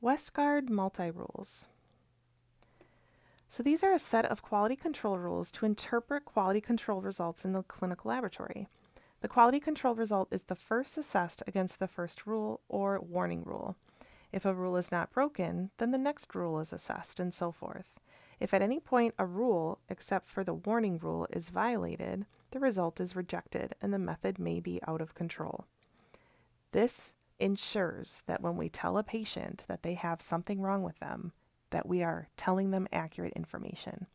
Westgard Multirules. So these are a set of quality control rules to interpret quality control results in the clinical laboratory. The quality control result is the first assessed against the first rule or warning rule. If a rule is not broken, then the next rule is assessed, and so forth. If at any point a rule, except for the warning rule, is violated, the result is rejected and the method may be out of control. This ensures that when we tell a patient that they have something wrong with them, that we are telling them accurate information.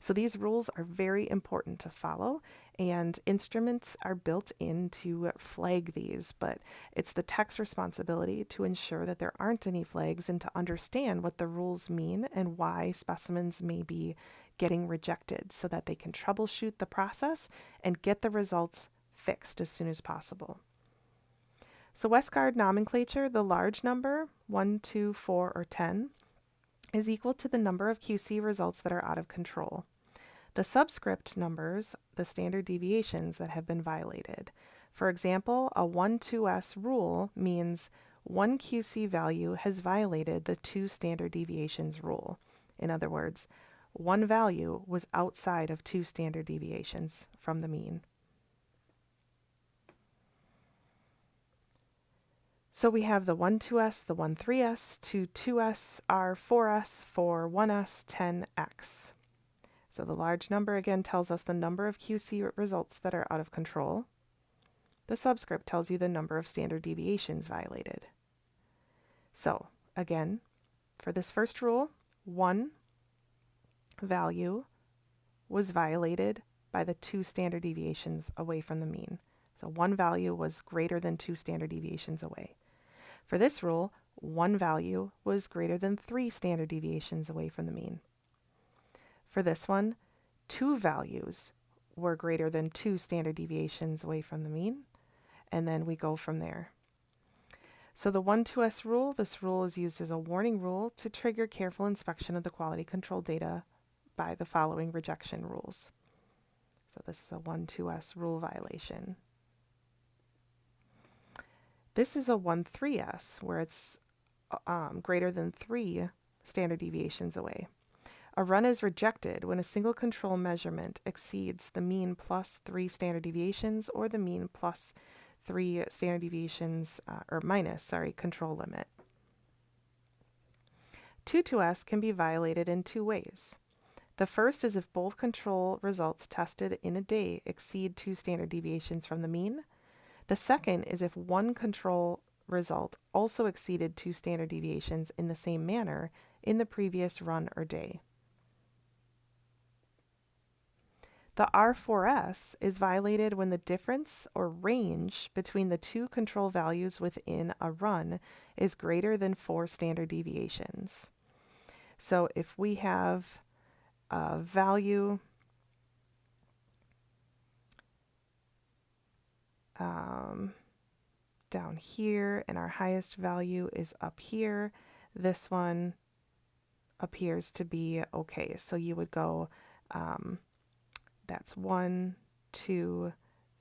So these rules are very important to follow, and instruments are built in to flag these, but it's the tech's responsibility to ensure that there aren't any flags and to understand what the rules mean and why specimens may be getting rejected so that they can troubleshoot the process and get the results fixed as soon as possible. So Westgard nomenclature, the large number, 1, 2, 4, or 10, is equal to the number of QC results that are out of control. The subscript numbers, the standard deviations that have been violated. For example, a 1-2S rule means one QC value has violated the 2 standard deviations rule. In other words, one value was outside of 2 standard deviations from the mean. So we have the 1-2S, the 1-3S, 2-2S, R4S, 4-1S, 10X. So the large number again tells us the number of QC results that are out of control. The subscript tells you the number of standard deviations violated. So again, for this first rule, one value was violated by the 2 standard deviations away from the mean. So one value was greater than 2 standard deviations away. For this rule, one value was greater than 3 standard deviations away from the mean. For this one, 2 values were greater than 2 standard deviations away from the mean, and then we go from there. So the 1-2S rule, this rule is used as a warning rule to trigger careful inspection of the quality control data by the following rejection rules. So this is a 1-2S rule violation. This is a 1-3S, where it's greater than 3 standard deviations away. A run is rejected when a single control measurement exceeds the mean plus 3 standard deviations or the mean plus 3 standard deviations, control limit. 2-2S can be violated in 2 ways. The first is if both control results tested in a day exceed 2 standard deviations from the mean. The second is if one control result also exceeded 2 standard deviations in the same manner in the previous run or day. The R4S is violated when the difference or range between the 2 control values within a run is greater than 4 standard deviations. So if we have a value down here and our highest value is up here, this one appears to be okay. So you would go, that's 1, 2,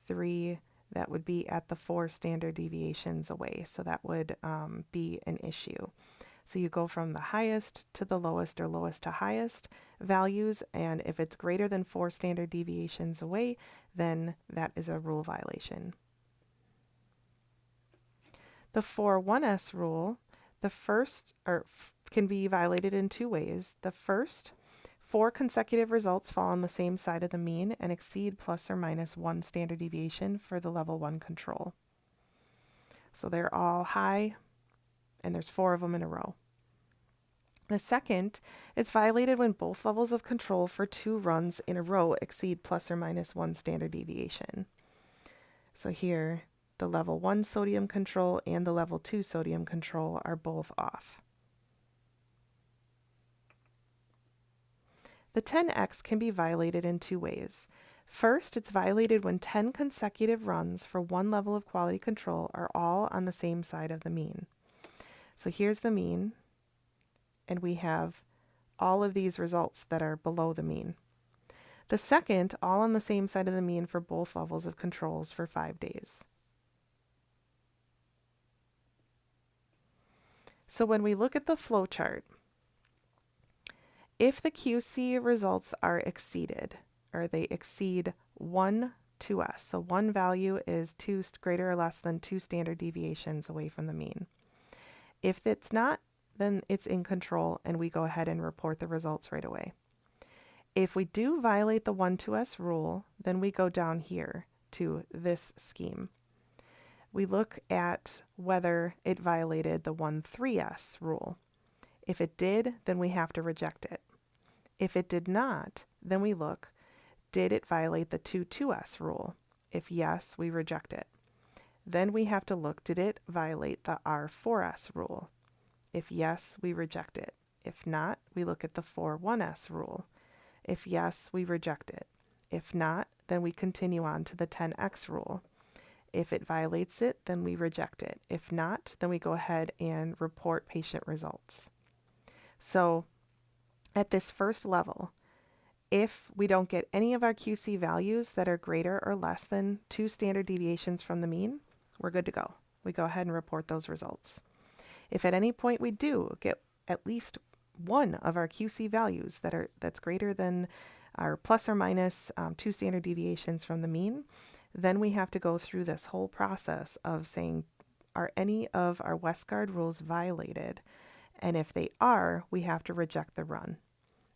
3, that would be at the 4 standard deviations away. So that would be an issue. So you go from the highest to the lowest or lowest to highest values, and if it's greater than 4 standard deviations away, then that is a rule violation. The 4-1S rule, the first can be violated in 2 ways. The first, 4 consecutive results fall on the same side of the mean and exceed plus or minus 1 standard deviation for the level 1 control. So they're all high, and there's 4 of them in a row. The second, it's violated when both levels of control for 2 runs in a row exceed plus or minus 1 standard deviation. So here, the level 1 sodium control and the level 2 sodium control are both off. The 10X can be violated in 2 ways. First, it's violated when 10 consecutive runs for one level of quality control are all on the same side of the mean. So here's the mean, and we have all of these results that are below the mean. The second, all on the same side of the mean for both levels of controls for 5 days. So when we look at the flow chart, if the QC results are exceeded, or they exceed 1 2s, so one value is greater or less than 2 standard deviations away from the mean. If it's not, then it's in control and we go ahead and report the results right away. If we do violate the 1 2s rule, then we go down here to this scheme. We look at whether it violated the 1 3s rule. If it did, then we have to reject it. If it did not, then we look, did it violate the 2 2s rule? If yes, we reject it. Then we have to look, did it violate the R 4s rule? If yes, we reject it. If not, we look at the 4 1s rule. If yes, we reject it. If not, then we continue on to the 10x rule. If it violates it, then we reject it. If not, then we go ahead and report patient results. So at this first level, if we don't get any of our QC values that are greater or less than 2 standard deviations from the mean, we're good to go. We go ahead and report those results. If at any point we do get at least one of our QC values that's greater than our plus or minus 2 standard deviations from the mean, then we have to go through this whole process of saying, are any of our Westgard rules violated? And if they are, we have to reject the run.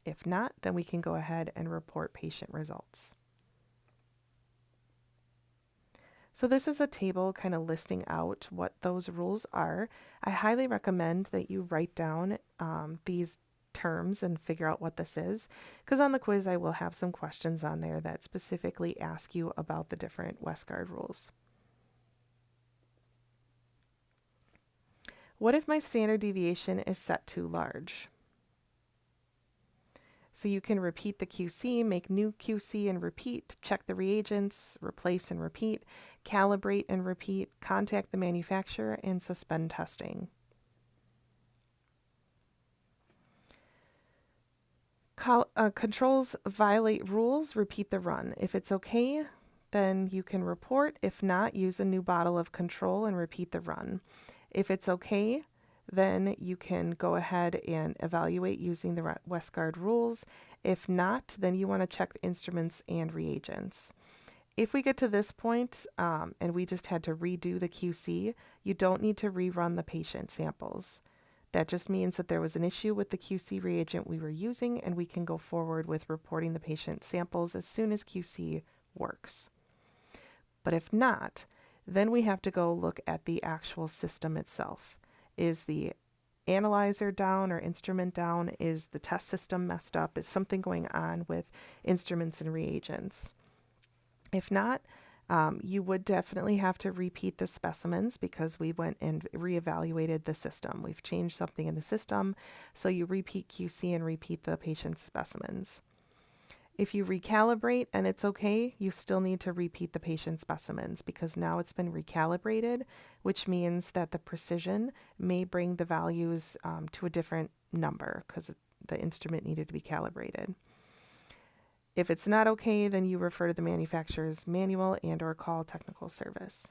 If not, then we can go ahead and report patient results. So this is a table kind of listing out what those rules are. I highly recommend that you write down these terms and figure out what this is, because on the quiz I will have some questions on there that specifically ask you about the different Westgard rules. What if my standard deviation is set too large? So you can repeat the QC, make new QC and repeat, check the reagents, replace and repeat, calibrate and repeat, contact the manufacturer, and suspend testing. Controls violate rules, repeat the run. If it's okay, then you can report. If not, use a new bottle of control and repeat the run. If it's okay, then you can go ahead and evaluate using the Westgard rules. If not, then you want to check the instruments and reagents. If we get to this point and we just had to redo the QC, you don't need to rerun the patient samples. That just means that there was an issue with the QC reagent we were using, and we can go forward with reporting the patient samples as soon as QC works. But if not, then we have to go look at the actual system itself. Is the analyzer down or instrument down? Is the test system messed up? Is something going on with instruments and reagents? If not, you would definitely have to repeat the specimens because we went and reevaluated the system. We've changed something in the system, so you repeat QC and repeat the patient's specimens. If you recalibrate and it's okay, you still need to repeat the patient specimens because now it's been recalibrated, which means that the precision may bring the values to a different number because the instrument needed to be calibrated. If it's not okay, then you refer to the manufacturer's manual and/or call technical service.